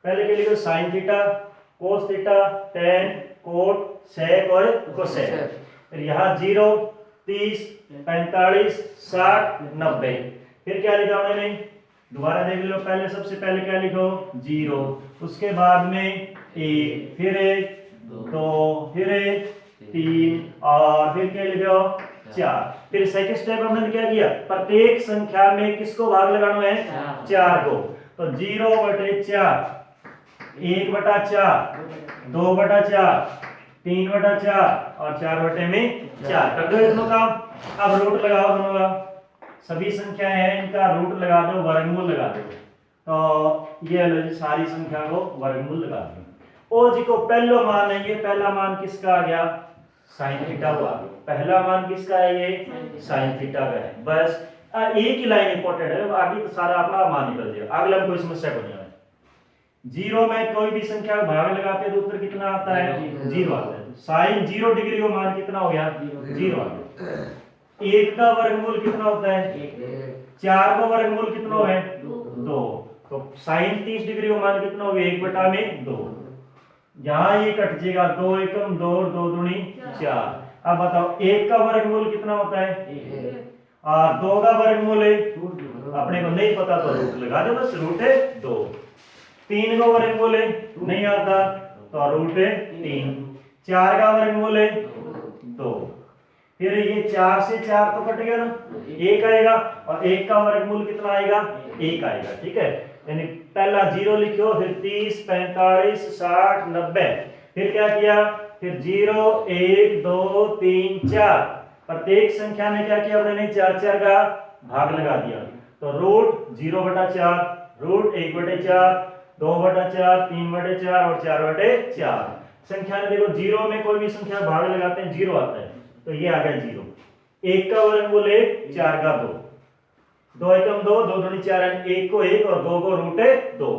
पहले के लिखो sine theta, cos theta, tan, cot, sec और कोसेक। फिर यहाँ 0, 30, 45, 60, 90। फिर क्या लिखा मैंने, दोबारा देख लो, पहले सबसे पहले क्या लिखो 0, उसके बाद में 1, फिर 1, 2, फिर 1, 3 और फिर क्या लिखो 4। फिर सेकंड स्टेप हमने क्या किया, प्रत्येक संख्या में किसको भाग लगाना है, 4 को। तो 0/4, 1/4, 2/4, 3/4 और 4/4 कर दो इसमें काम। अब रूट लगाओ दोनों का, सभी संख्याएं हैं इनका रूट लगा दो, वर्गमूल लगा दो। तो ये लो जी सारी संख्या को वर्गमूल लगा दो। ओ जी को पहला मान है, ये पहला मान किसका आ गया, साइन थीटा हुआ। पहला मान किसका है, ये साइन थीटा का है। बस एक ही लाइन इंपॉर्टेंट है, आगे तो सारा अपना मान निकल जाएगा, अगला में कोई समस्या को नहीं है। 0 में कोई भी संख्या का भाग लगाते हैं तो उत्तर कितना आता है, 0 आता है। साइन 0 डिग्री का मान कितना हो गया, 0 आ गया। 1 का वर्गमूल कितना होता है, 4 का वर्गमूल कितना है, 2। तो साइन 30 डिग्री का मान कितना हो गया, 1/2। यहाँ ये कट जाएगा, 2 एकम 2, 2 दूनी 4। अब बताओ 1 का वर्गमूल कितना होता है, और 2 का वर्गमूल है, अपने को नहीं पता तो रूट लगा दो, बस रूट है 2। 3 का वर्गमूल है, नहीं आता तो रूट है 3। 4 का वर्गमूल है 2। फिर ये 4 से 4 तो कट गया ना, 1 आएगा, और 1 का वर्गमूल कितना आएगा, 1 आएगा। ठीक है, यानी पहला 0 लिखो, फिर 30, 45, 60, 90। फिर क्या किया, फिर 0, 1, 2, 3, 4, प्रत्येक संख्या में क्या किया मैंने, 4 का भाग लगा दिया। तो रूट 0/4, रूट 1/4, 2/4, 3/4 और 4/4। संख्या में देखो 0 में कोई भी संख्या भाग लगाते हैं 0 आता है, तो ये आ गया 0। 1 का वर्गमूल 1, 4 का 2, 2 एकम 2, 2 दूनी 4, 1 को 1 और 2 को रूट 2।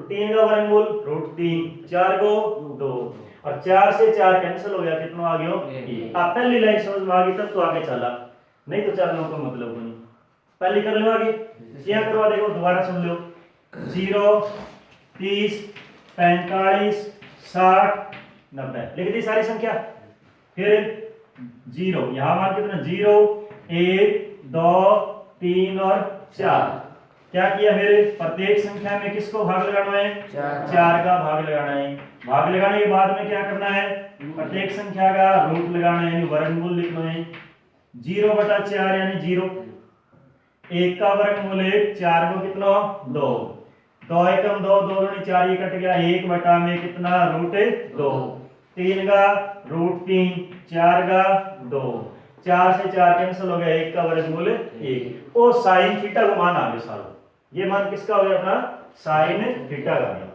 3 का वर्गमूल रूट 3, 4 को 2 और 4 से 4 कैंसिल हो गया, कितना आ गया 1। आप पहली लाइन समझ में आ गई तब तो आगे चला, नहीं तो चलने को मतलब नहीं। पहली कर लो आगे, क्या करवा देखो, दोबारा सुन लो। 0, 30, 45, 60, 90 लिख दी सारी संख्या। फिर 0, यहां मान कितना, 0, 1, 2, 3 और 4। क्या किया, मेरे प्रत्येक संख्या में किसको भाग लगाना है, 4 का भाग लगाना है। भाग लगाने के बाद में क्या करना है, प्रत्येक संख्या का रूट लगाना है, यानी वर्गमूल लिखना है। 0/4 यानी 0। 1 का वर्गमूल 1, 4 को कितना 2, 2 एकम 2, 2 दूनी 4, ये कट गया, 1 में कितना रूट 2। 3 का रूट 3, 4 का 2, 4 से 4 कैंसिल हो गया, 1 का वर्गमूल 1। ओ साइन थीटा का मान आ गया सारा, ये मान किसका हो गया, अपना साइन थीटा का गया।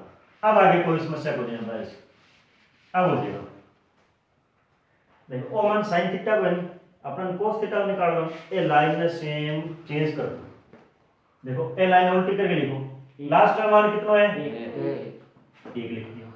अब आगे कोई समस्या को नहीं आता है, अब हो जाएगा। देखो ओ मान साइन थीटा का अपन कोस थीटा निकाल लो, ये लाइन में सेम चेंज कर दो। देखो ये लाइन उल्टी करके लिखो, लास्ट में मान कितना है, 1 लिख दिया।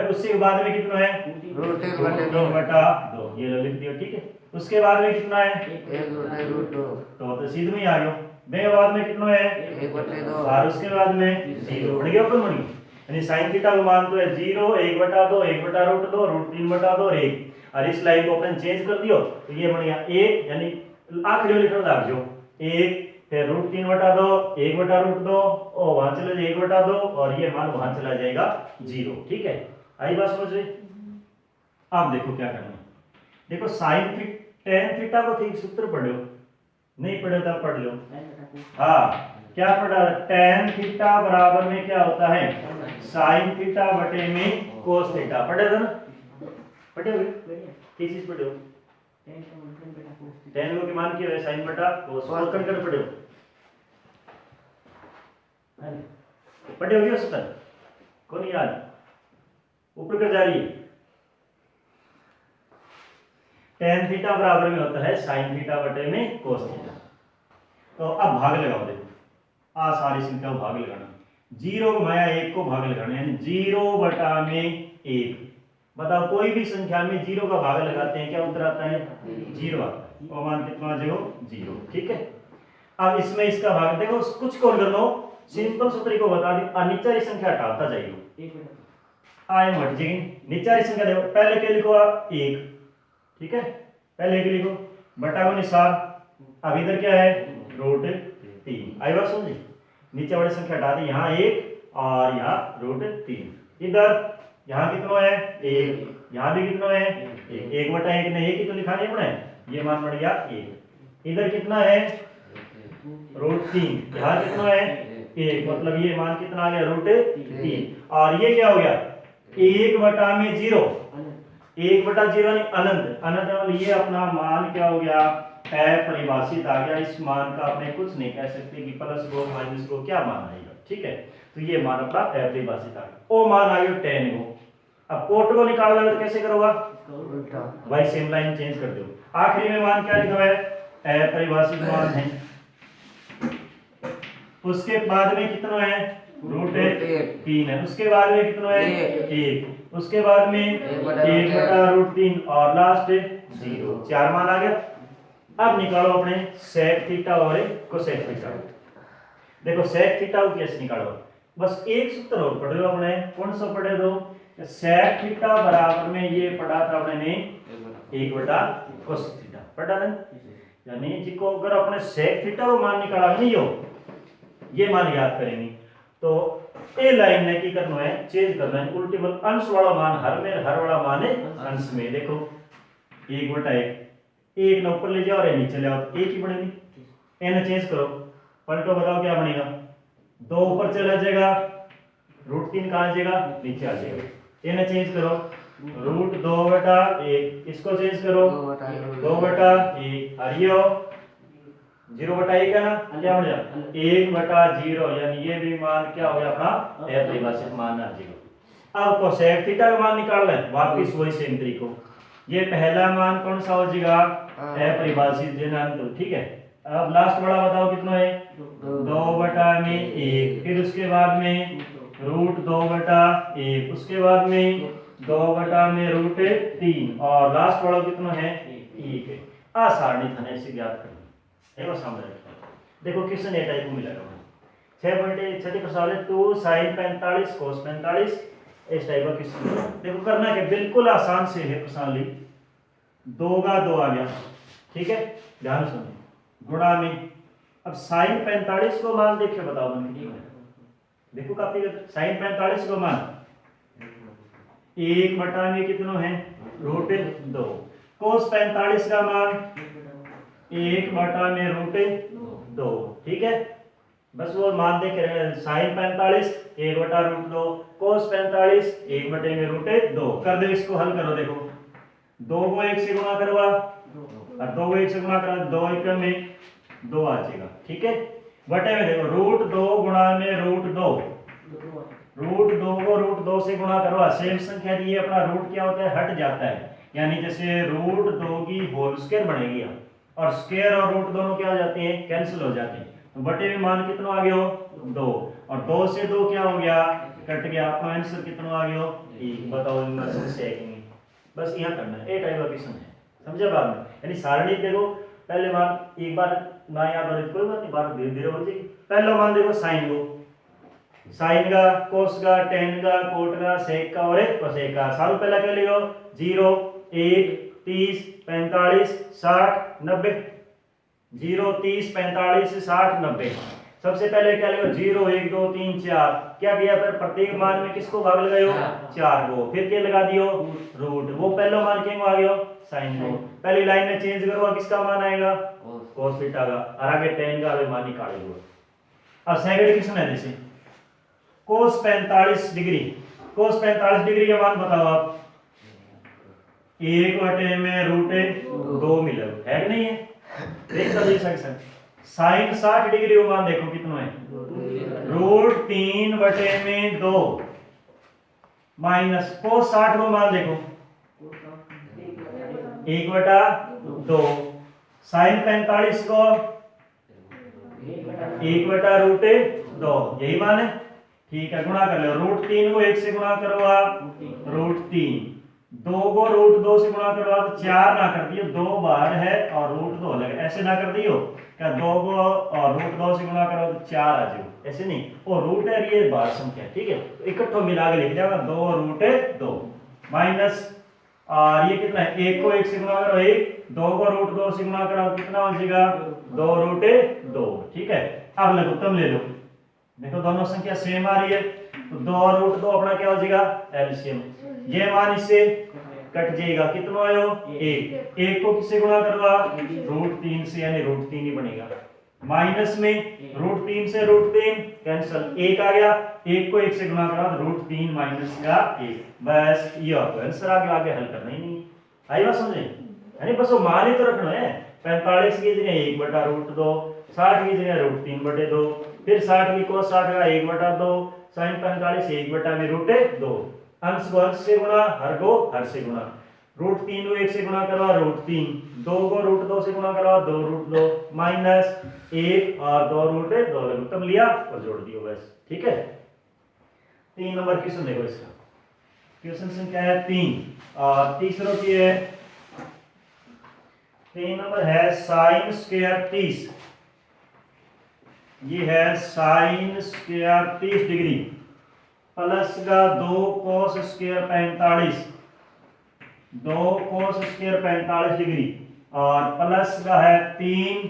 उसके बाद में कितना है, √1/2, ये लो लिख दिया। ठीक है, उसके बाद में कितना है, 1√2, तो सीधे में ही आ गया। बे बाद में कितना है, 1/2 और उसके बाद में 0 बढ़ गया, ऊपर बढ़ गया। यानी साइन थीटा का मान तो है 0, 1/2, 1/√2, √3/2 और 1। और इस लाइन को अपन चेंज कर दियो तो ये बन गया 1, यानी आखिरी लिखना लग जाओ 1, फिर √3/2, 1/√2 और वहां चला जाए 1/2 और ये मान वहां चला जाएगा 0। ठीक है, आई बात समझ में। आप देखो क्या करना है, देखो साइन टेन थीटा को ठीक सूत्र पढ़ो, नहीं पढ़े तो पढ़ लो। हाँ, क्या पढ़ा, टेन थीटा बराबर में क्या होता है, साइन थीटा बटे में कोस थीटा। पढ़े थे ना, पढ़े हो, किस चीज पढ़े हो, टेन को मान क्या है, साइन बटा कोस, और कर पढ़े हो, पढ़े हो गया सूत्र, कौन याद, ऊपर कर जा रही है। टेन थीटा बराबर में होता है साइन थीटा बटे में कोस थीटा। तो अब भाग लगाओ, देखो आ सारी संख्या को भाग लगाना, 0 माया 1 को भाग लगाना, यानी 0/1। बताओ कोई भी संख्या में 0 का भाग लगाते हैं क्या उत्तर आता है, 0 आता है। और मान कितना आ जाएगा, 0। ठीक है, अब इसमें इसका भाग देखो, कुछ कौन कर लो, सिंपल सूत्र को बता दी और नीचे वाली संख्या हटाता जाइए आए हट जाएगी नीचे वाली संख्या देखो पहले के लिखो आप 1 ठीक है पहले के लिखो बटा को निशान अब इधर क्या है रूट 3 आई बात समझी नीचे वाली संख्या हटा दी यहाँ 1 और यहाँ रूट 3 इधर यहाँ कितना है 1 यहाँ भी कितना है 1 बटा 1 ने 1 ही तो लिखा नहीं पड़े ये मान पड़ गया 1 इधर कितना है रूट 3 यहाँ कितना है 1 मतलब ये मान कितना आ गया रूट 3 और ये क्या हो गया 1 बटा में 0 1 बटा 0 नहीं अनंत अनंत मतलब ये अपना मान क्या हो गया अपरिभाषित आ गया इस मान का अपने कुछ नहीं कह सकते कि प्लस को माइनस को क्या मान आएगा ठीक है तो ये मान अपना अपरिभाषित आ गया ओ मान आ गया 10 को अब कोट को निकालना है तो कैसे करोगा उल्टा भाई सेम लाइन चेंज कर दो आखिरी में मान क्या लिखा है अपरिभाषित मान है उसके बाद में कितना है रूट 3 है उसके बाद में कितना है 1 उसके बाद में 1 बटा रूट 3 और लास्ट 0 4 मान आ गया अब निकालो अपने सेक थीटा और कोसेक थीटा देखो सेक थीटा को कैसे निकालो बस एक सूत्र और पढ़ लो अपने कौन सा पढ़े दो सेक थीटा बराबर में ये पढ़ा था अपने ने 1 बटा कोस थीटा पढ़ा ना यानी जिसको अगर अपने सेक थीटा को मान निकाला नहीं हो ये मान याद करेंगे तो ए लाइन ने की करना है चेंज करना है उल्टी बल अंश वाला मान हर में हर वाला मान है अंश में देखो 1 बटा 1 न ऊपर ले जाओ और नीचे ले आओ एक ही बनेगी एन चेंज करो पलटो बताओ क्या बनेगा 2 ऊपर चला जाएगा रूट 3 कहाँ आ जाएगा नीचे आ जाएगा एन चेंज करो रूट 2 बटा 1 इसको चेंज करो 2 बटा 1 और ये 0 बटा 1 है ना क्या बन जाएगा 1 बटा 0 यानी ये भी मान क्या हो गया अपना अपरिभाषित मान आ जाएगा अब कोसेक थीटा का मान निकाल लें वापस वही सेम तरीको ये पहला मान कौन सा हो जाएगा अपरिभाषित जनंत ठीक है अब लास्ट वाला बताओ कितना है 2 बटा में 1 फिर उसके बाद में रूट 2 बटा 1 उसके बाद में 2 बटा में रूट 3 और लास्ट वाला कितना है 1 है सारणी था ऐसे ज्ञात करना देखो सामने देखो क्वेश्चन ए टाइप को मिलेगा 6 का सवाल है 2 sin 45 cos 45 इस टाइप का क्वेश्चन देखो करना है बिल्कुल आसान से है प्रश्नावली 2 का 2 आ गया ठीक है ध्यान सुनिए गुणा में अब sin 45 को मान देखिए बताओ देखो काफी sin 45 को मान 1 बटा में कितना है रूट 2 cos 45 का मान 1 बटा में रूट 2 ठीक है बस वो मान देख रहे हैं sin 45 1 बटा रूट 2 cos 45 1 बटे में रूट 2 कर दो इसको हल करो देखो 2 को 1 से गुणा करवा और 2 को 1 से गुणा करा 2 1 में 2 आ जाएगा ठीक है बटे में देखो रूट 2 गुणा में रूट 2 को रूट 2 से गुणा करवा सेम संख्या दी है अपना रूट क्या होता है हट जाता है यानी जैसे रूट 2 की होल स्क्वायर बनेगी और स्क्वायर और रूट दोनों क्या हो जाते हैं कैंसिल हो जाते हैं तो बटे में मान कितना आ गया हो 2 और 2 से 2 क्या हो गया कट गया आपका आंसर कितना आ गया 1 बताओ इनमें से बस यहाँ करना है ए टाइप का क्वेश्चन है समझे बाद में यानी सारणी देखो पहले मान एक बार ना याद हो कोई बात नहीं बार धीरे धीरे हो जाएगी पहला मान देखो साइन को साइन का कोस का टेन का कोट का सेक का और कोसेक का सारों पहला क्या लिखो 0 1 30 45 60 90 0 30 45 60 90 सबसे पहले क्या लिखो 0 1 2 3 4 क्या किया फिर प्रत्येक मान में किसको भाग लगायो 4 को फिर क्या लगा दियो रूट वो पहला मान क्या आ गया साइन को पहली लाइन में चेंज करो किसका मान आएगा cos थीटा का और आगे tan का वे मान निकालेंगे अब सेकंड क्वेश्चन है जैसे cos 45 डिग्री cos 45 डिग्री का मान बताओ आप 1 बटे में रूट 2 मिला है कि नहीं है देख सकते साइन 60 डिग्री का मान देखो कितना है रूट 3 बटे में 2 माइनस cos 60 का मान देखो 1 बटा 2 साइन 45 को 1 बटा रूट 2 यही मान है ठीक है गुणा कर लो रूट 3 को 1 से गुणा करो आप रूट 3 2 को रूट 2 से गुणा करवा तो 4 ना कर दियो, 2 बाहर है और रूट 2 अलग है, ऐसे ना कर दियो क्या 2 को और रूट 2 से गुणा करो तो 4 आ जाओ, ऐसे नहीं, और रूट है ये बाहर संख्या, ठीक है, तो इकट्ठो मिला के लिख जाएगा 2 रूट 2 माइनस, और ये कितना है 1 को 1 से गुणा करो 1, 2 को रूट 2 से गुणा करो कितना बचेगा 2 रूट 2, ठीक है। अब लघुत्तम ले लो, देखो दोनों संख्या सेम आ रही है तो 2 और रूट 2 अपना क्या हो जाएगा एलसीएम, ये मान इससे कट जाएगा, कितना आयो 1, 1 को किससे गुणा करवा रूट 3 से, यानी रूट 3 ही बनेगा, माइनस में रूट 3 से रूट 3 कैंसिल, 1 आ गया, 1 को 1 से गुणा करा तो रूट 3 माइनस का 1, बस ये आपको आंसर आगे हल करना ही नहीं, आई बात समझे, यानी बस वो मान ही तो रखना है, 45 की जगह 1 बटा रूट 2, 60 की जगह रूट 3 बटे 2, फिर 60 लिखो 60 का 1 बटा 2, sin 45 1 बटा में रूट 2, अंश को अंश से गुणा, हर को हर से गुणा, रूट 3 को 1 से गुणा करवा रूट 3, 2 को रूट 2 से गुणा करवा 2 रूट 2 माइनस 1 और 2 रूट 2 लघुत्तम लिया और जोड़ दियो, बस ठीक है। 3 नंबर क्वेश्चन देखो, इसका क्वेश्चन संख्या है 3 और तीसरा की है 3 नंबर है साइन स्क्वायर 30, ये है साइन स्क्वायर 30 डिग्री प्लस का 2 cos square 45, 2 cos square 45 degree और प्लस का है 3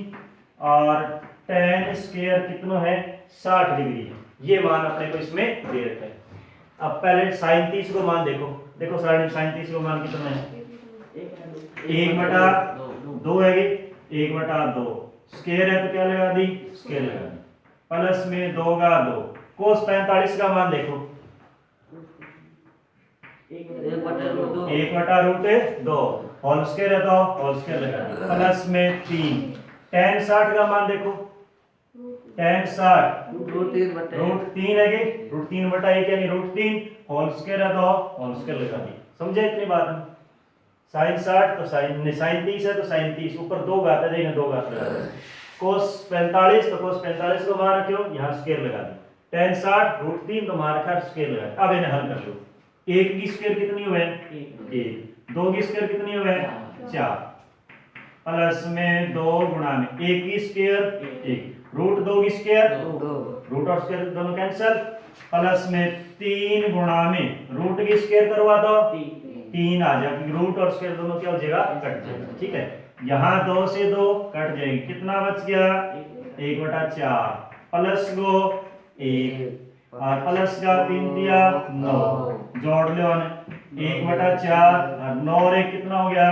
और tan स्क्वायर कितना है 60 डिग्री, ये मान अपने को इसमें दे रखा है। अब पहले साइन 30 को मान देखो, देखो साइन 30 को मान कितना है 1 बटा 2 है, 1 बटा 2 स्क्वायर है तो क्या लगा दी स्क्वायर लगा दी, प्लस में 2 का 2, कोस 45 का मान देखो 1 बटा रूट 2 होल स्क्वायर है तो होल स्क्वायर लगा दी, प्लस में 3, tan 60 का मान देखो, tan 60 रूट 3 है कि रूट 3 बटा 1 यानी रूट 3 होल स्क्वायर है तो होल स्क्वायर लगा दी, समझे इतनी बात है। साइन 60 तो साइन 30 है तो साइन 30, ऊपर 2 घात है देखना 2 घात लगा दी, कोस 45 तो कोस 45 को मान रखियो यहाँ स्क्वायर लगा दी, tan 60 रूट 3 तो मान रखा स्क्वायर लगा दी। अब इन्हें हल कर लो, 1 की स्क्वायर कितनी हुए 1, 2 की स्क्वायर कितनी हुए 4, प्लस में 2 गुणा में 1 की स्क्वायर 1, रूट 2 की स्क्वायर रूट और स्क्वायर दोनों कैंसिल, प्लस में 3 गुणा में रूट की स्क्वायर करवा दो 3 आ जाएगा, रूट और स्क्वायर दोनों क्या हो जाएगा कट जाएगा, ठीक है। यहाँ 2 से 2 कट जाएगी, कितना बच गया 1 बटा 4 प्लस को 1 और प्लस का 3 दिया 9, जोड़ लो 1 बटा 4 और 9 और 1 कितना हो गया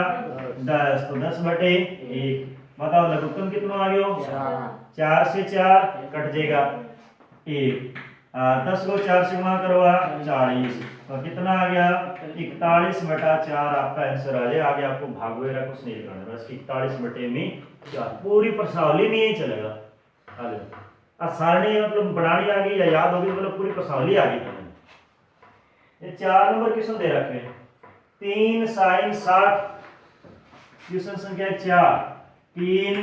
10, तो 10 बटे 1, बताओ लघुत्तम कितना आ गया 4 से 4 कट जाएगा 1, 10 को 4 से गुणा करो 40, तो कितना आ गया 41 बटा 4 आपका आंसर आ जाएगा। आगे आपको भाग वगैरह कुछ नहीं करना, बस 41 बटे में 4, पूरी प्रश्नावली में यही चलेगा। सारणी मतलब बनानी आ गई या याद होगी मतलब पूरी प्रश्नावली आ गई। ये 4 नंबर क्वेश्चन दे रखे हैं, 3 साइन 60, क्वेश्चन संख्या 4, 3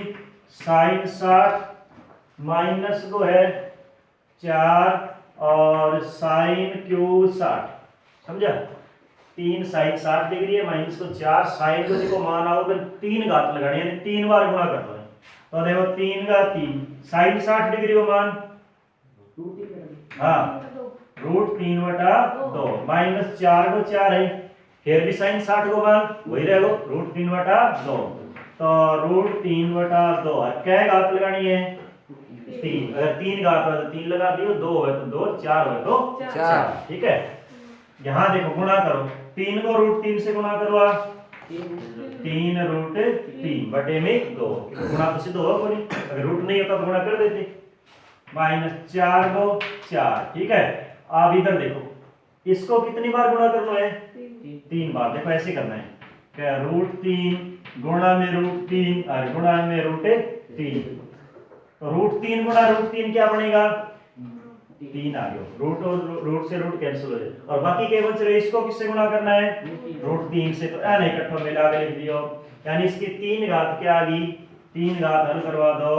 साइन 60 माइनस को है 4 और साइन क्यूब 60, समझा, 3 साइन 60 डिग्री है माइनस को 4 साइन को देखो मान आओ 3 घात लगानी है, 3 बार गुणा कर दो, तो देखो 3 का 3 साइन 60 डिग्री को मान हाँ रूट 3 बटा 2 माइनस 4 को 4 है, फिर भी साइन 60 को मान वही रहेगा रूट 3 बटा 2, तो रूट 3 बटा 2 क्या घात लगानी है 3, अगर 3 घात हो तो 3 लगा दियो, 2 है तो 2, 4 है तो 4, ठीक है। यहाँ देखो गुणा करो, 3 को रूट 3 से गुणा करवा 3 रूट 3 बटे में 2, गुणा तो सिद्ध होगा कोई, अगर रूट नहीं होता तो गुणा कर देते, माइनस 4 को 4, ठीक है। अब इधर देखो इसको कितनी बार गुणा करना है 3 बार, देखो ऐसे करना है क्या रूट 3 गुणा में रूट 3 और गुणा में रूट 3, तो रूट 3 गुणा रूट 3 क्या बनेगा 3 आ गया, रूट और रूट से रूट कैंसिल हो जाए और बाकी के बच रहे, इसको किससे गुणा करना है रूट 3 से, तो नहीं इकट्ठा मिला के लिख दियो, यानी इसकी 3 घात क्या आ गई 3 घात हल करवा दो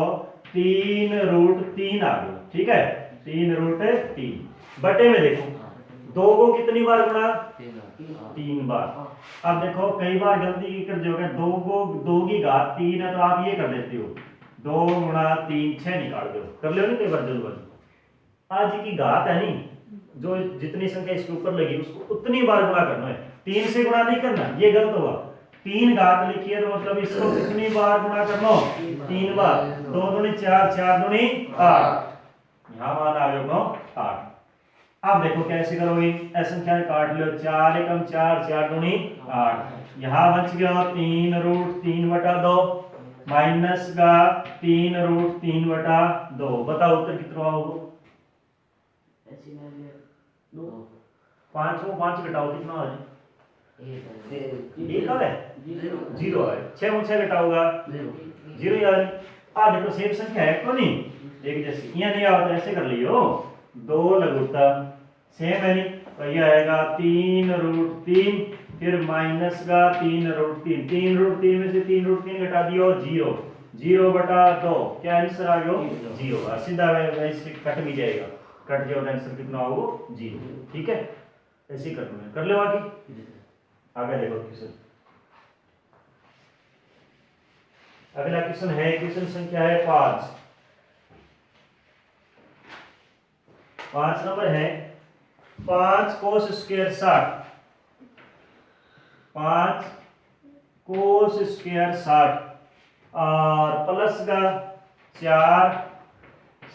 3 रूट 3 आ गया, ठीक है 3 रूट 3 बटे में देखो 2 को कितनी बार गुणा? तीन 3 बार। अब देखो कई बार गलती की कर जोगे, 2 को 2 की घात 3 है तो आप ये कर देते हो 2 गुणा 3 6 निकाल दो, कर लो नहीं कई बार जल्दबाजी। आज की घात है नहीं, जो जितनी संख्या इसके ऊपर लगी उसको उतनी बार गुणा करना है, 3 से गुणा नहीं करना, ये गलत होगा। 3 घात लिखी है तो मतलब इसको कितनी बार गुणा करना हो? 3 बार। 2 दूनी 4, 4 दूनी 8, यहाँ मान आ गया 8। अब देखो कैसे करोगे, ऐसे संख्या काट लो, 4 एकम 4, 4 दूनी 8, यहाँ बच गया 3 रूट 3 बटा 2 माइनस का 3 रूट 3 बटा 2। बताओ उत्तर कितना होगा? 5 को 5 घटाओ कितना हो जाए? 1 है, 0 है। 6 में 6 घटाओगा 0 यार। देखो सेम संख्या है को नहीं, एक जैसी यहाँ नहीं आओ तो ऐसे कर लियो, 2 लघुत्तम सेम है नहीं, तो ये आएगा 3 रूट 3 फिर माइनस का 3 रूट 3, 3 रूट 3 में से 3 रूट 3 घटा दियो 0, 0 बटा 2, क्या आंसर आ गया 0। और सीधा वैसे कट भी जाएगा, कट जाओ आंसर कितना होगा 0। ठीक है, ऐसे ही कर लो आगे। आगे देखो क्वेश्चन, अगला क्वेश्चन है, क्वेश्चन संख्या है 5 नंबर है। 5 कोस स्क्वायर 60, 5 कोस स्क्वायर 60 और प्लस का 4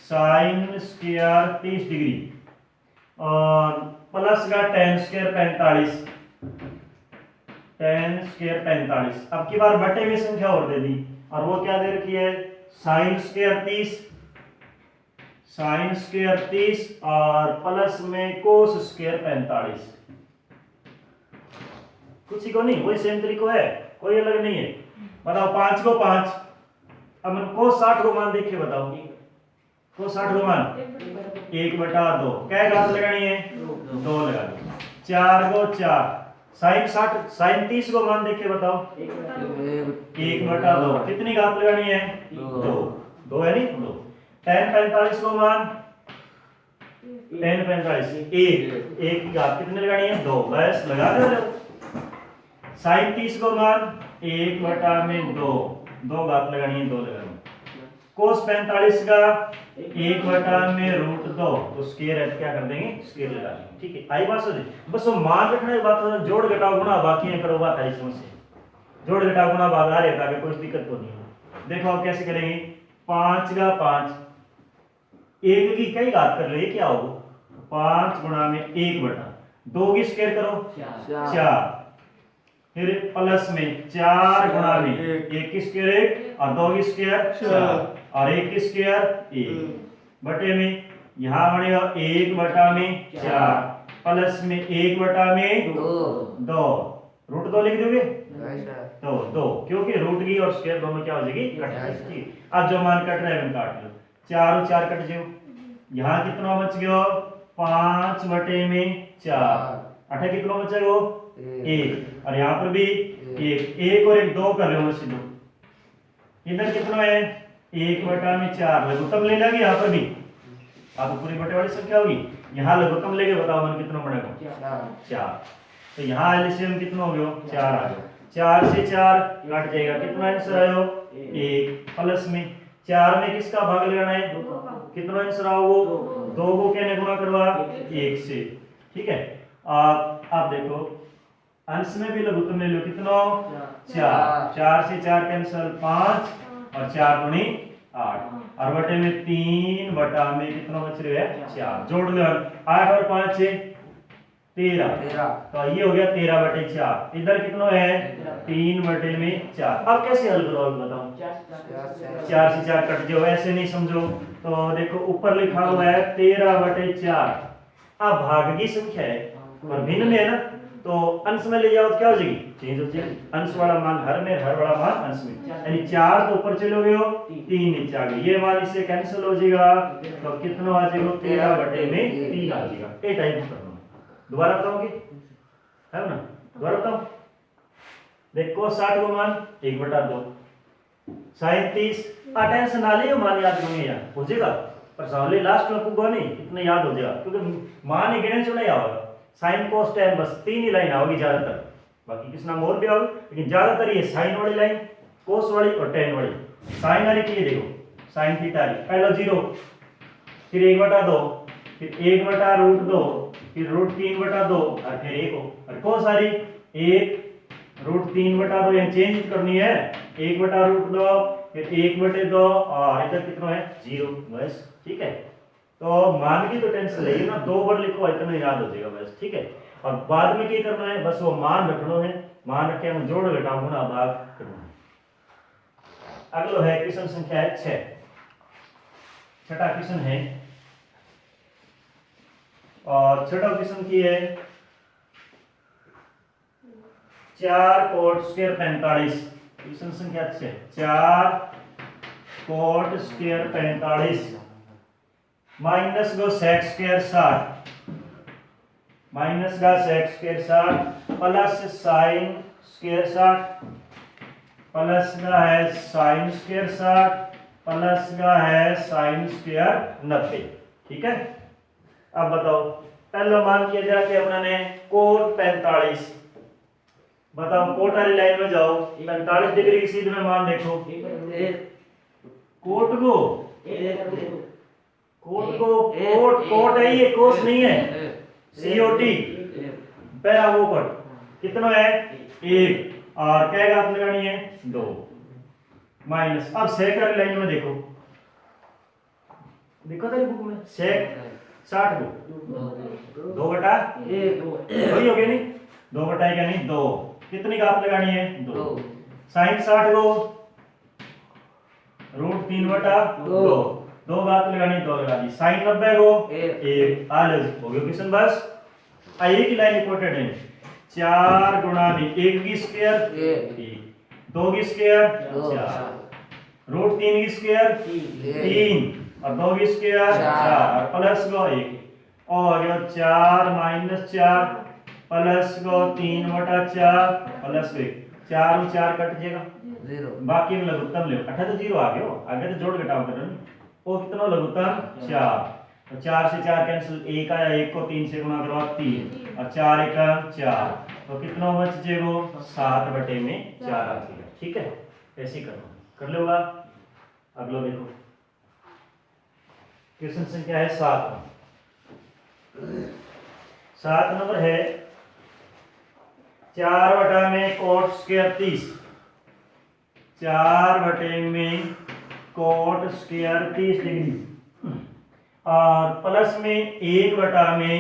साइन स्क्वायर 30 डिग्री और प्लस का tan स्क्वायर 45, tan स्क्वायर 45। अब की बार बटे में संख्या और दे दी, और वो क्या दे रखी है? साइन स्क्वायर 30, साइन स्क्वायर 30 और प्लस में कोस स्क्वायर 45। कुछ ही को नहीं, वही सेम तरीको है, कोई अलग नहीं है। बताओ 5 को 5, अब कोस 60 को मान देखिए, बताओ कोस 60 को मान 1 बटा 2, क्या घात लगानी है? 2 लगा दो। 4 को 4, साइन 60 साइन 30 को मान देखिए, बताओ 1 बटा 2, कितनी घात लगानी है? 2 है नहीं 2। tan 45 को मान, tan 45 1 की घात कितनी लगानी है? 2, बस लगा दो। साइन 30 को मान 1 बटा में 2 घात लगानी है, 2 लगानी। कोस 45 का 1 बटा में रूट 2, तो स्क्वायर है तो क्या कर देंगे? स्क्वायर लगा देंगे। ठीक है, आई बात समझ? बस वो मान रखना है, बात जोड़ घटाव गुणा बाकी है, करो बात आई समझ। जोड़ घटाव गुणा बाद आ रहे ताकि कोई दिक्कत तो नहीं है। देखो आप कैसे करेंगे, 5 का 5, 1 की कई घात कर रहे क्या होगा? 5 गुणा में 1 बटा 2 की स्क्वायर करो 4, फिर प्लस में 4 गुणा में 1 की स्क्वायर 1 और 2 की स्क्वायर 4 और 1 की स्क्वायर 1 बटे में यहाँ बनेगा 1 बटा में 4 प्लस में 1 बटा में 2, रूट 2 लिख दोगे तो 2, क्योंकि रूट की और स्क्वायर दोनों क्या हो जाएगी? कट जाएगी। अब जो मान कट रहा है काट लो, 4 और 4 कट जाओ, यहाँ कितना बच गया? 5 बटे में 4, 8 कितना बचेगा? 1, और यहाँ पर भी 1 और 1 2 कर रहे हो सीधो। इधर कितना है? 1 बटा में 4, लघुत्तम ले लेंगे यहाँ पर भी, आप पूरी बटे वाली संख्या होगी, यहाँ लघुत्तम लेके बताओ मन कितना बनेगा? 4। तो यहाँ एलसीएम कितना हो गया? 4 आ गया। 4 से 4 कट जाएगा, कितना आंसर आया? 1 प्लस में 4 में किसका भाग लगाना है? कितना आंसर आओगे? 2 को क्या गुणा करवा? 1 से। ठीक है, आप देखो अंश में भी लघुत्तम ले लो, कितना? 4, 4 से 4 कैंसिल 5 और 4 दूनी 8 और बटे में 3 बटा में कितना बच रहा है? 4। जोड़ लो, 8 और 5 से 13, तो ये हो गया 13 बटे 4। इधर कितना है? 3 बटे में 4। अब कैसे हल करो बताओ? 4 से 4 कट जाओ, ऐसे नहीं समझो तो देखो ऊपर लिखा हुआ है 13 बटे 4। अब भाग की संख्या है और भिन्न में है ना, तो अंश में ले जाओ तो क्या हो जाएगी? चेंज हो जाएगी, अंश वाला मान हर में, हर वाला मान अंश में, यानी 4 तो ऊपर चलोगे हो, 3 नीचे आ गए, ये मान इससे कैंसिल हो जाएगा, तो कितना आ जाएगा? 13 बटे में 3 आ जाएगा। ए टाइप करना, दोबारा बताओगे है ना? दोबारा बताओ, देखो 60 को मान 1 बटा 2, साइन 30 टेंशन ना ले, मान याद करेंगे यार हो जाएगा, पर सामने लास्ट में पूछो नहीं, इतना याद हो जाएगा क्योंकि मान ही गिने चले आओगे। साइन कोस टेन, बस तीन ही लाइन आओगी ज्यादातर, बाकी किस नाम और भी आओगी, लेकिन ज्यादातर ये साइन वाली लाइन, कोस वाली और टेन वाली। साइन वाली की देखो साइन थीटा वाली, पहला 0, फिर 1/2, फिर 1/√2, फिर √3/2 और फिर 1 हो। और कौन सारी 1 √3/2 यहाँ चेंज करनी है, 1/√2 फिर 1/2 और इधर कितना है 0, बस ठीक है। तो मान की तो टेंशन लेगी ना, 2 बार लिखो इतना याद हो जाएगा बस, ठीक है। और बाद में क्या करना है, बस वो मान रखना है, मान रखे हम जोड़ घटाव गुणा भाग करना है। अगला है क्वेश्चन संख्या 6, छठा क्वेश्चन है और छठा क्वेश्चन की है 4 cot स्क्वायर 45, क्वेश्चन संख्या 6, 4 cot स्क्वायर 45 माइनस गो sec स्क्वायर 60, माइनस का sec square 60 plus sin square 60 plus का है sin स्क्वायर 60 प्लस का है sin स्क्वायर 90, ठीक है। अब बताओ पहला मान किया जाए कि अपना ने कोट 45, बताओ कोट वाली लाइन में जाओ, 45 डिग्री की सीध में मान देखो, कोट को कोट है, ये कोस नहीं है, COT पहला वो कोट कितना है 1 और क्या घात लगानी है 2 माइनस। अब सेक वाली लाइन में देखो, देखो तेरी बुक में सेक 60 को 2/1 वही हो गया नहीं, 2/1 यानी 2, कितनी घात लगानी है 2, साइन 60 को √3/2, 2 घात लगानी 2 लगा दी, साइन 90 को 1 आले हो गया क्वेश्चन बस। एक ही लाइन इंपॉर्टेंट है, 4 गुणा 1 की स्क्वायर 1, 2 की स्क्वायर 4, √3 की स्क्वायर 3 और 2 की स्क्वायर 4 और प्लस को 1 और ये 4 - 4 प्लस को 3/4 प्लस 1, 4 और 4 कट जाएगा 0, बाकी में लघुत्तम ले, 8 तो 0 आ गया, आगे तो जोड़ घटाव कर रहे हैं, वो कितना लघुत्तम 4, तो 4 से 4 कैंसिल, 1 आया, 1 को 3 से गुणा करो 3 और 4 1 4, तो कितना बच जाएगा 7/4 आ जाएगा, ठीक है। ऐसे करना कर लोगा। अगला देखो क्वेश्चन संख्या है 7 नंबर है 4 में कोट स्क्वायर 30, 4 में कोट स्क्वायर 30 डिग्री और प्लस में 1 में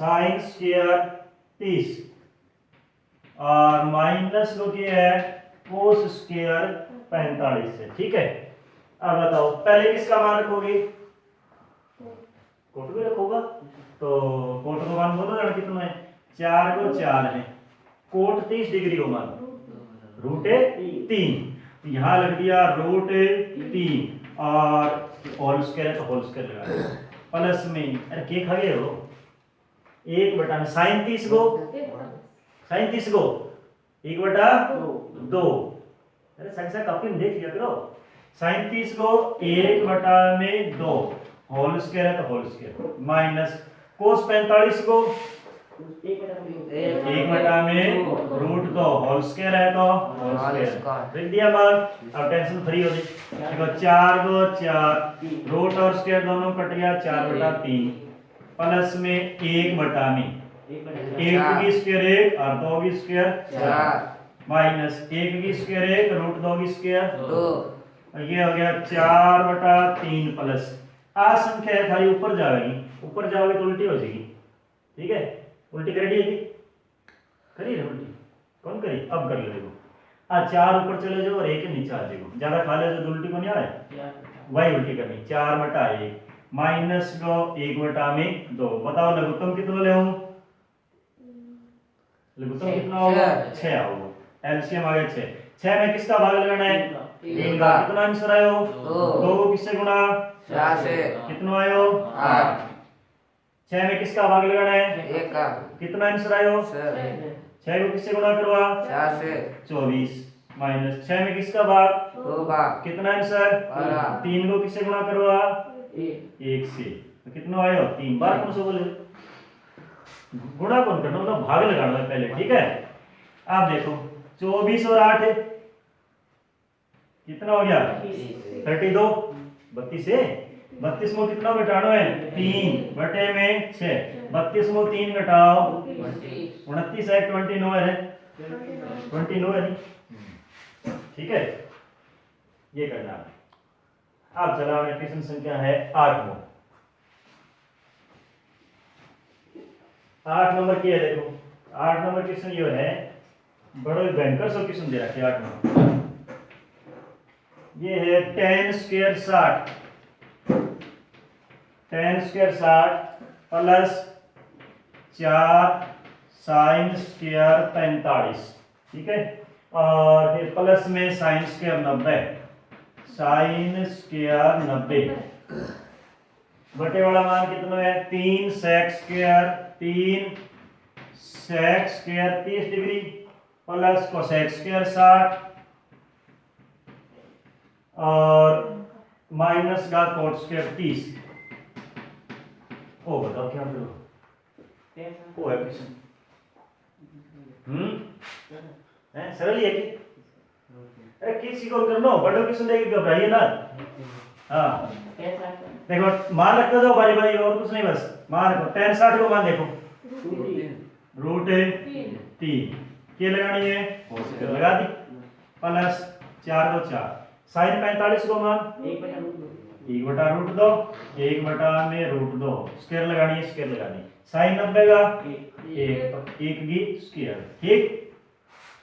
साइन स्क्वायर 30 और माइनस को क्या है कोस स्क्वायर 45 है, ठीक है। अब बताओ पहले किसका मान रखोगे, कोट भी रखोगा, तो कोट का मान बोलो ना कितना है, 4 को 4 है, कोट 30 डिग्री को मान √3, यहाँ लग दिया √3 और होल स्क्वायर है तो होल स्क्वायर लगा प्लस में, अरे के खा गए हो 1/, साइन 30 को 1/2, अरे संख्या काफी देख लिया करो, साइन 30 को 1/2 होल स्क्वायर है तो होल स्क्वायर माइनस कोस 45 को 1/2 होल स्क्वायर है तो होल स्क्वायर लिख दिया मान। अब टेंशन फ्री हो गई, देखो 4 को 4 रूट और स्क्वायर दोनों कट गया, 4/3 प्लस में 1/में 1 की स्क्वायर 1 और 2 की स्क्वायर 4 माइनस 1 की स्क्वायर 1 √2 की स्क्वायर 2, ये हो गया 4/3 प्लस आ संख्या है खाली ऊपर जाएगी, ऊपर जाओगे तो उल्टी हो जाएगी, ठीक है। उल्टी कर दी करी है उल्टी, कौन करी अब कर ले देखो, 4 ऊपर चले जाओ और 1 नीचे आ जाएगा, ज्यादा खा ले तो उल्टी को नहीं आए, वही उल्टी करनी, 4/1 माइनस को 1/2, बताओ लघुत्तम कितना ले आऊं, लघुत्तम कितना होगा 6 होगा, एलसीएम आ गया 6 में किसका भाग लगाना है 3 का, कितना आंसर आयो 2 किससे गुणा 4 से, कितना आयो 8, 6 में किसका भाग लगाना है 1 का, कितना आंसर आयो 6 को किससे गुणा करवा 4 से, 24 माइनस 6 में किसका भाग 2 का, कितना आंसर 12, 3 को किससे गुणा करवा 1 से, तो कितना आया 3 बार कौन सा बोले गुणा कौन करना मतलब भाग लगाना है पहले, ठीक है। आप देखो 24 और 8 है कितना हो गया 32, 32 है 32 में कितना घटाना है 3 बटे में 6, 32 में 3 घटाओ 29 है 29 है 29 है नहीं, ठीक है ये करना है। अब चला क्वेश्चन संख्या है 8 नंबर की है। देखो 8 नंबर क्वेश्चन ये है बड़ा भयंकर सा क्वेश्चन दे रखा है 8 नंबर। ये है 10 square 60 10 square 60 plus 4 sine square 45, ठीक है। और फिर प्लस में साइन स्क्वायर 90, साइन स्क्वायर 90 बटे वाला मान कितना है 3 sec square 3 sec square 30 degree plus cosec square 60 और माइनस का कोट स्क्वायर 30। ओ बताओ क्या करो वो है क्वेश्चन है सरल ही है कि अरे किसी को करना बड़ा क्वेश्चन देके घबराइए ना। हाँ देखो मान रखते जाओ बारी बारी और कुछ नहीं बस मान रखो 10 60 को मान देखो रूट 3 क्या लगानी है लगा दी प्लस 4 को 4 साइन 45 को मान 1 बटा रूट 2 1 बटा में रूट 2 स्क्वायर लगानी है स्क्वायर लगा दी साइन 90 का 1 की स्क्वायर ठीक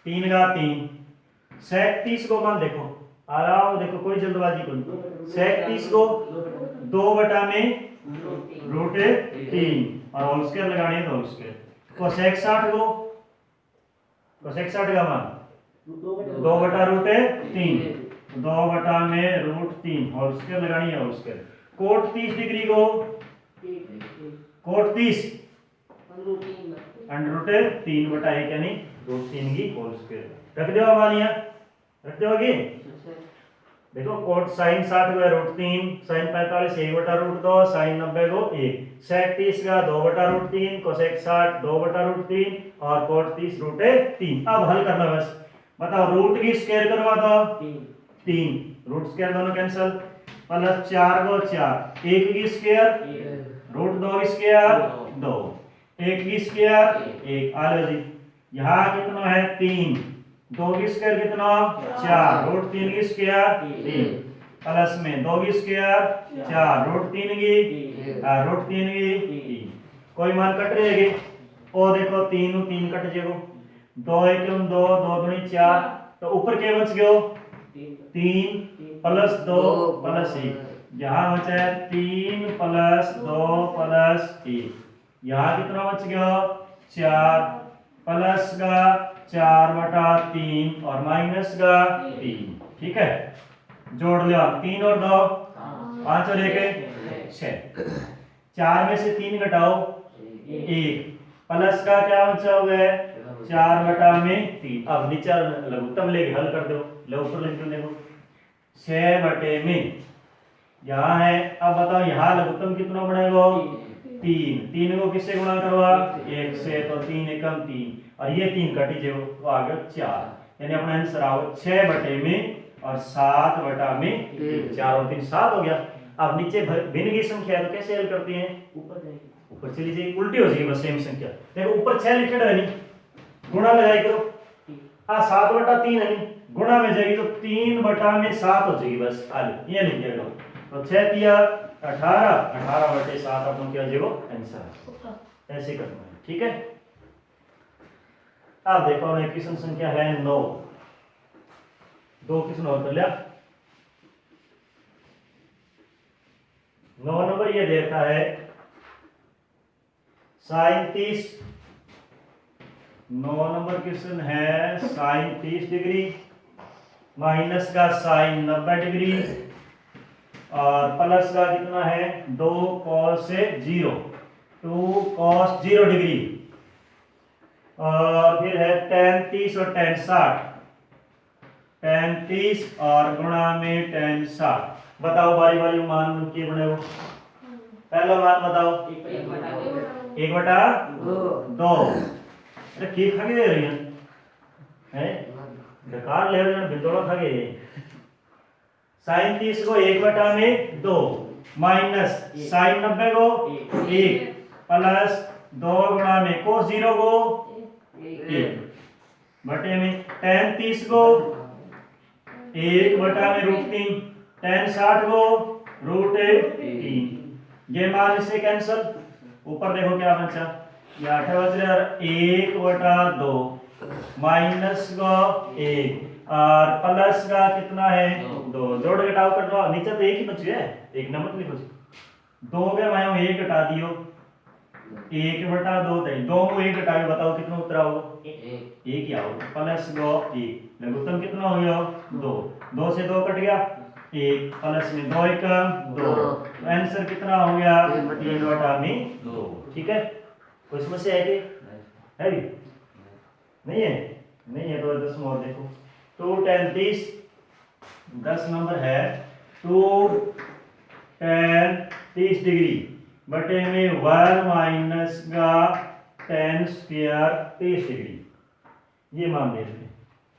3 का 3 सेक 30 को मान देखो आ रहा हो देखो कोई जल्दबाजी को नहीं सेक 30 को 2 बटा में रूट 3 और होल स्क्वायर लगानी है तो होल स्क्वायर कोसेक 60 को कोसेक 60 का मान 2 बटा रूट 3 2 बटा में रूट 3 होल स्क्वायर लगानी है होल स्क्वायर कोट 30 डिग्री को कोट 30 अंडर रूट 3 बटा 1 यानी रूट 3 की होल स्क्वायर रख दो हमारे यहाँ रख दोगे देखो कोट साइन 60 को रूट 3 साइन 45 1 बटा रूट 2 साइन 90 को 1 सेक 30 का 2 बटा रूट 3 कोसेक 60 2 बटा रूट 3 और कोट 30 रूट 3। अब हल करना बस बताओ रूट की स्क्वायर करवा दो 3 रूट स्क्वायर दोनों कैंसिल प्लस 4 को 4 1 की स्क्वायर रूट 2 की स्क्वायर 2 1 की स्क्वायर 1 आ लो जी यहाँ कितना है 3 2 की स्क्वायर कितना 4 रूट 3 की स्क्वायर 3 प्लस में 2 की स्क्वायर 4 रूट 3 की 3 कोई मान कट रहेगी और देखो 3 3 कट जाएगा 2 1 2 2 दूनी 4 तो ऊपर क्या बच गयो 3 प्लस 2 प्लस 1 यहाँ बचा है 3 प्लस 2 प्लस 1 यहाँ कितना बच गया 4 प्लस का 4 बटा 3 और माइनस का 3 ठीक है जोड़ लिया 3 और 2 5 और 1 6 4 में से 3 घटाओ 1 प्लस का क्या बचा हुआ है 4 बटा में 3 अब नीचे लघुत्तम लेके हल कर दो ऊपर लिख दो देखो 6 बटे में यहाँ है अब बताओ यहाँ लघुत्तम कितना बनेगा 3 को किससे गुणा करवा 1 से तो 3 एकम 3 और ये 3 कटी जो तो आ गया 4 यानी अपना आंसर आओ 6 बटे में और 7 बटा में 4 और 3 7 हो गया। अब नीचे भिन्न की संख्या तो कैसे हल करते हैं ऊपर चली जाएगी उल्टी हो जाएगी बस सेम संख्या देखो ऊपर 6 लिखा है नहीं गुणा लगाई करो 7 बटा 3 है नहीं गुणा में जाएगी तो 3 बटा में 7 हो जाएगी बस आगे ये लिख दिया तो 6 दिया 18 बटे 7 अपन क्या हो आंसर ऐसे करना है ठीक है। अब देखो क्वेश्चन संख्या है 9 दो क्वेश्चन और कर लिया 9 नंबर ये देखा है साइन 30 9 नंबर क्वेश्चन है साइन 30 डिग्री माइनस का साइन 90 डिग्री और प्लस का कितना है 2 cos 0 2 cos 0 डिग्री और फिर है tan 30 और tan 60 tan 30 और गुणा में tan 60 बताओ बारी बारी मान के बने हो पहला मान बताओ। 1/2। दो अरे की खा गए रही हैं बेकार ले रहे बिंदोड़ा खा गए। साइन 30 को 1/2 माइनस साइन 90 को 1 प्लस 2 गुणा में कोस 0 को 1 बटे में tan 30 को 1/√3 tan 60 को √3। ये मान इससे कैंसल। ऊपर देखो क्या बचा, ये 8 बच रहा 1/2 माइनस का 1 और प्लस का कितना है 2। जोड़ घटाव कर लो, नीचे तो एक ही बची है, एक नंबर लिखो 2 के मैं 1 घटा दियो 1/2 थे 2 को 1 घटा के बताओ कितना उत्तर आओगे। एक ही आओगे प्लस 2 1 लघुत्तम कितना हो गया 2 2 से 2 कट गया 1 प्लस में 2 1 2 आंसर कितना हो गया 3/2। ठीक है, कोई समस्या है कि है नहीं है? नहीं है तो 10 और देखो 2 tan 30 10 नंबर है 2 tan 30 डिग्री बटे में 1 माइनस का tan स्क्वायर 30 डिग्री। ये मान देखते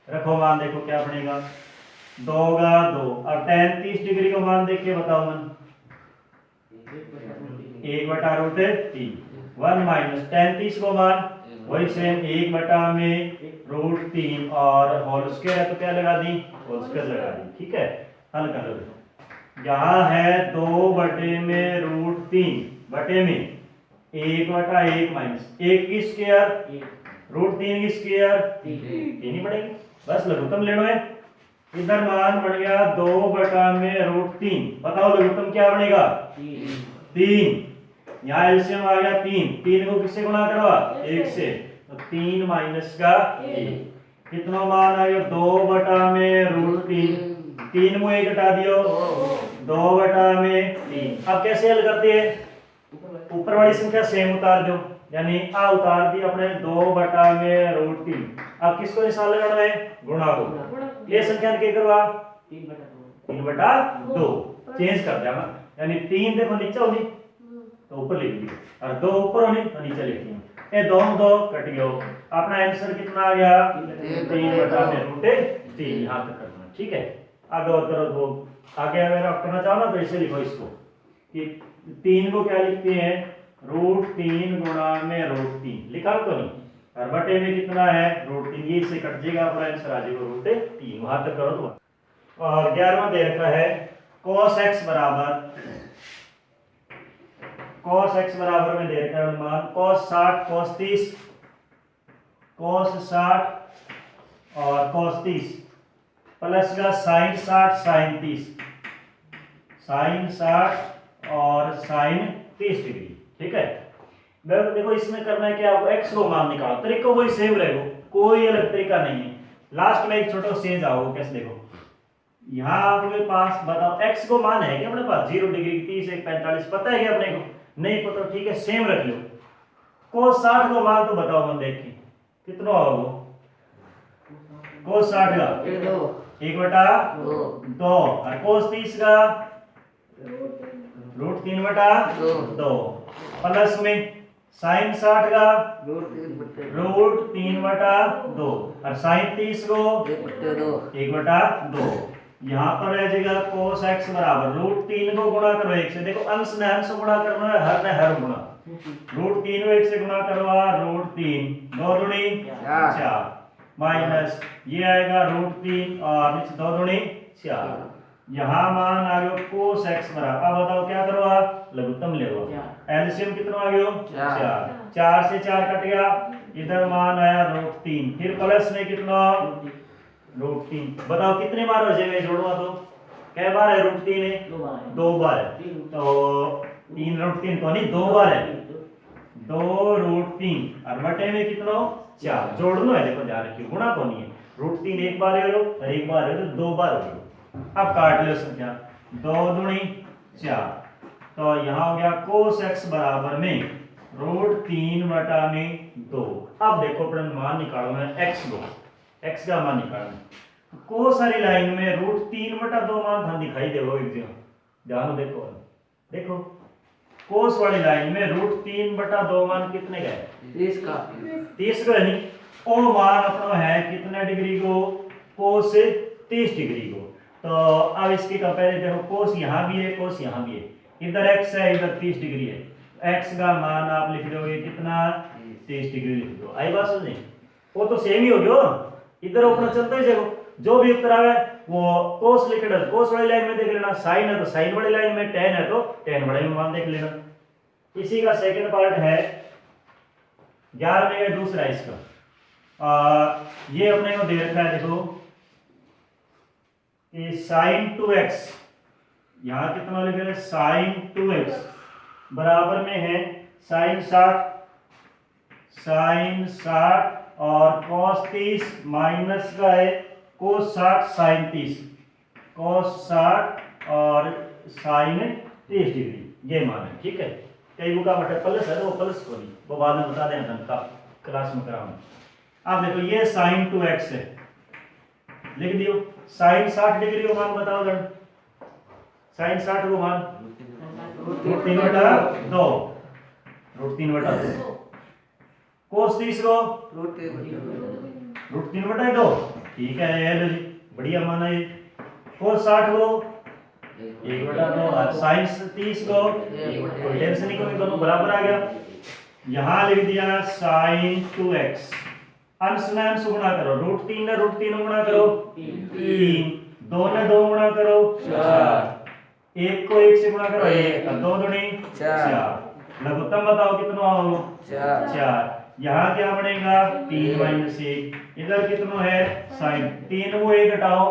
रखो, मान देखो क्या बनेगा 2 का 2 और tan 30 डिग्री को मान देख के बताओ मन 1/√3 1 माइनस tan 30 को मान वही सेम 1/√3 और होल स्क्वायर है तो क्या लगा दी होल स्क्वायर लगा दी। ठीक है, हल कर लो। यहाँ है 2/√3 बटे में 1/1 माइनस 1 की स्क्वायर √3 की स्क्वायर 3 ही पड़ेगी, बस लघुत्तम लेना है। इधर मान बढ़ गया 2/√3 बताओ लघुत्तम क्या बनेगा 3। यहाँ एलसीएम आ गया 3 को किससे गुणा करवा 1 से तो 3 माइनस का 1 कितना मान आ गया 2/√3 3 में 1 घटा दियो 2/3। अब कैसे हल करते हैं, ऊपर वाली संख्या सेम उतार दो यानी आ उतार दी अपने 2/√3। अब किसको निशान लगाना है गुणा को, ये संख्या के करवा 3/2 चेंज कर देना यानी 3 देखो नीचे होनी तो ऊपर लिख दियो और 2 ऊपर होनी तो नीचे लिख दियो, ये 2 कट गया। अपना आंसर कितना आ गया 3/√3 यहां तक करना। ठीक है, आगे और करो तो आगे अगर आप करना चाहो ना तो ऐसे लिखो इसको कि 3 को क्या लिखते हैं √3 गुणा में √3 लिखा तो नहीं और बटे में कितना है √3 ये से कट जाएगा अपना आंसर आ जाएगा √3 वहां तक करो तो। और 11वां दे रखा है cos x बराबर में दे रखा है मान cos 60 cos 30 cos 60 और cos 30 प्लस का sin 60 sin 30 sin 60 और sin 30 डिग्री। ठीक है, देखो इसमें करना है क्या आपको x को मान निकालो, तरीका वही सेम रहेगा, कोई अलग तरीका नहीं है। लास्ट में एक छोटा चेंज आओगे कैसे देखो, यहाँ आपके पास बताओ x को मान है क्या अपने पास 0 डिग्री 30 1 45 पता है क्या अपने को नहीं पता, ठीक है सेम रख लो। cos 60 को मान तो बताओ मन देख के कितना होगा cos 60 का 1/2 और cos 30 का √3/2 प्लस में sin 60 का √3/2 और sin 30 को 1/2। यहाँ पर रह जाएगा cos x बराबर √3 को गुणा करो 1 से, देखो अंश ने अंश गुणा करना है हर ने हर गुणा √3 को 1 से गुणा करवा √3 2 दूनी 4 माइनस ये आएगा √3 और नीचे 2 दूनी 4। यहाँ मान आ गया cos x बराबर, अब बताओ क्या करो आप लघुत्तम ले लो, एलसीएम कितना आ गया 4 से 4 कट गया, इधर मान आया √3 फिर प्लस में कितना √3 बताओ कितने बार हो जाएगा जोड़वा तो कै बार है √3 है 2 बार है तो 3 √3 तो नहीं 2 बार है 2√3 और बटे में कितना 4 जोड़ना है, देखो ध्यान रखिए गुणा को नहीं है √3 एक बार है और एक बार है तो 2 बार हो गया। अब काट लो संख्या 2 दूनी 4 तो यहाँ हो गया cos x बराबर में √3/2। अब देखो अपन मान निकालना है x का मान निकालना है cos सारी लाइन में √3/2 मान था दिखाई देगा एक जगह ध्यान देखो कोस वाली लाइन में √3/2 मान कितने का है? 30 का 30 का है नहीं। ओ मान अपना है कितने डिग्री को? कोस 30 डिग्री को। तो अब इसकी कंपेरिजन देखो, कोस यहाँ भी है, कोस यहाँ भी है, इधर x है, इधर 30 डिग्री है। x का मान आप लिख दोगे कितना? 30 डिग्री लिख दो। आई बात समझे? वो तो सेम ही हो गयो, इधर ऊपर चलता ही देखो, जो भी उत्तर आवे वो कोस लिख लेना, कोस वाली लाइन में देख लेना, साइन है तो साइन वाली लाइन में, टेन है तो टेन वाली में मान देख लेना। इसी का सेकंड पार्ट है 11वें का दूसरा इसका। ये अपने को दे रखा है देखो कि sin 2x, यहां कितना लिख रहे हैं? sin 2x बराबर में है sin 60 और cos 30 माइनस का है cos 60 sin 30, cos 60 और sin 30 डिग्री, ये मान है। ठीक है, कई बुका मतलब प्लस है तो वो प्लस को नहीं, वो बाद में बता दें हम क्लास में कराऊंगा। आप देखो ये sin 2x है, लिख दियो। sin 60 डिग्री को मान बताओ जरा, sin 60 को मान √3/2, √3/2। cos 30 को √3/2, ठीक है, ये लो जी, बढ़िया माना ये। cos 60 को 1/2 और sin 30 को कोई टेंशन नहीं, कोई दोनों बराबर आ गया। यहां लिख दिया sin 2x, अंश में अंश गुणा करो, √3 ने √3 गुणा करो 3, 2 ने 2 गुणा करो 4, 1 को 1 से गुणा करो 1, 2 दूनी 4, लघुत्तम बताओ कितना हो? 4। यहाँ क्या बनेगा? 3 - 1, इधर कितना है? sin 3 को 1 घटाओ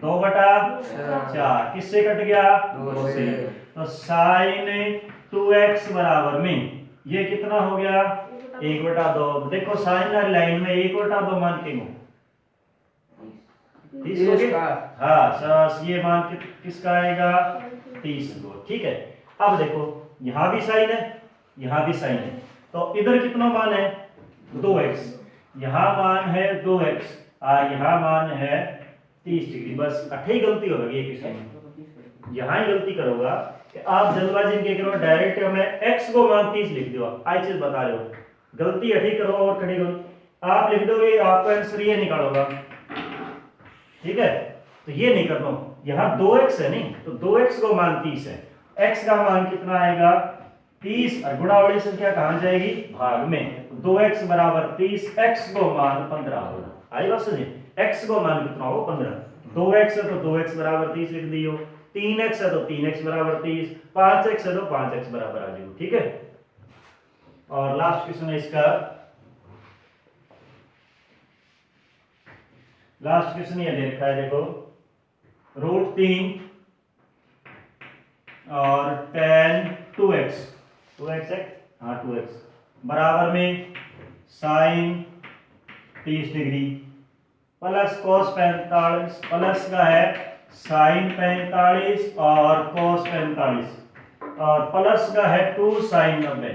2/4, किससे कट गया? 2 से। तो sin 2x बराबर में ये कितना हो गया? 1/2। देखो साइन लाइन में 1/2 मान के हो 30 हो गया। हाँ, ये मान किसका आएगा? 30 को। ठीक है, अब देखो यहाँ भी साइन है, यहाँ भी साइन है, तो इधर कितना मान है? 2x, यहाँ मान है 2x और यहाँ मान है 30 डिग्री। बस अठी गलती हो गई किसी में, यहाँ ही गलती करोगा कि आप जल्दबाजी में करो, डायरेक्ट में x को मान 30 लिख दो। आई चीज बता रहे हो, गलती अठी करो और खड़ी करो, आप लिख दोगे आपका आंसर ये निकालोगा। ठीक है, तो ये नहीं करना, यहाँ 2x है नहीं, तो 2x को मान 30 है, x का मान कितना आएगा? 30, और गुणा वाली संख्या कहां जाएगी? भाग में। 2x बराबर 30, x को मान 15 होगा। आई बात समझे? x को मान कितना हो? 15। 2x है तो 2x बराबर 30 लिख दियो, 3x है तो 3x बराबर 30, 5x है तो 5x बराबर आ जाएगा। ठीक है, और लास्ट क्वेश्चन है इसका, लास्ट क्वेश्चन ये दे रखा है देखो, √3 और tan 2x, 2x है, हाँ 2x बराबर में sin 30 degree plus cos 45, plus का है sin 45 और cos 45, और प्लस का है 2 sin 90,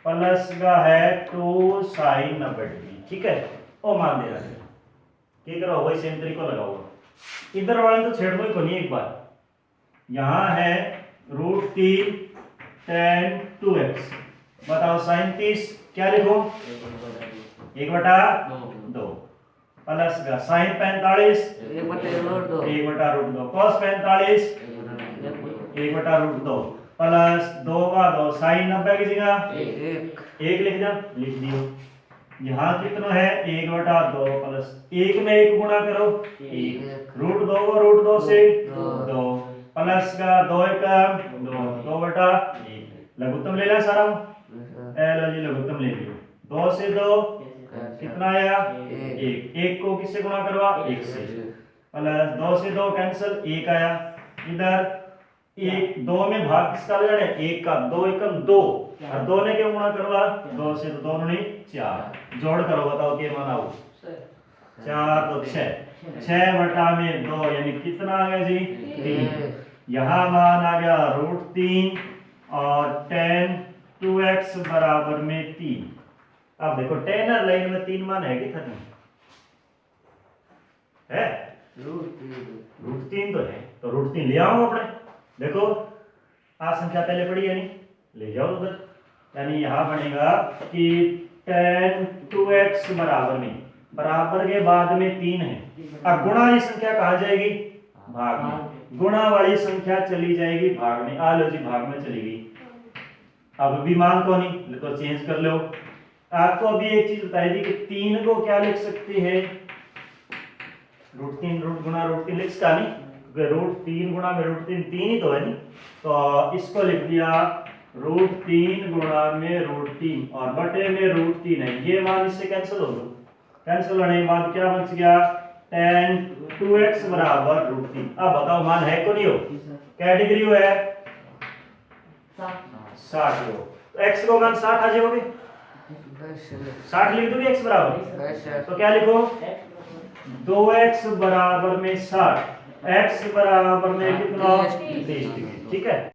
प्लस का है 2 sin 90 डिग्री। ठीक है, वो मान दे रहा है, क्या करो वही सेम तरीका लगाओ, इधर वाले तो छेड़ दो को नहीं। एक बार यहाँ है √3 tan 2x, बताओ sin 30 क्या लिखो? 1/2, प्लस का sin 45 1/√2, cos 45 1/√2, प्लस 2/2 sin 90 की जगह 1 लिख जा, लिख दियो। यहाँ कितना है? 1/2 प्लस 1 में 1 गुणा करो 1, √2 को √2 से 2, प्लस का 2 का 2/1, लघुत्तम ले लिया सारा, लो जी लघुत्तम ले लियो। 2 से 2 कितना आया? 1 को किससे गुणा करवा? 1 से, प्लस 2 से 2 कैंसिल, 1 आया। इधर 1 2 में भाग किसका ले जाने? 1 का, 2 एकम 2, और 2 ने क्यों गुणा करवा? 2 से, तो 2 नहीं 4, जोड़ करो बताओ क्या मान आओ? 4 तो 6, 6/2 यानी कितना आ गया जी? 3। यहाँ मान आ गया √3 और tan 2x बराबर में 3। अब देखो टेनर लाइन में 3 मान है कि नहीं है? √3 तो है, तो √3 ले आओ अपने। देखो आ संख्या पहले पढ़ी है नहीं, ले जाओ उधर, यानी यहाँ बनेगा कि tan 2x बराबर के बाद में 3 है। अब गुणा वाली संख्या कहाँ जाएगी? भाग में। गुणा वाली संख्या चली जाएगी भाग में। आ लो जी, भाग में चली गई। अब भी मान को नहीं तो चेंज कर लो। आपको अभी एक चीज बताई थी कि 3 को क्या लिख सकते हैं? √3 रूट गुणा √3 लिख सकता नहीं, √3 गुणा में √3 3 ही तो है नहीं, तो इसको लिख दिया √3 गुणा में √3 और बटे में √3 है। ये मान इससे कैंसिल हो गया। कैंसिल होने के बाद क्या बच गया? tan 2x बराबर √3। अब बताओ मान है को नहीं हो? क्या डिग्री हो है? 60 हो। तो x को मान 60 आ जाओगे, 60 लिख दोगे x बराबर, तो क्या लिखो? 2x बराबर में 60, x बराबर में कितना? 30 डिग्री। ठीक है।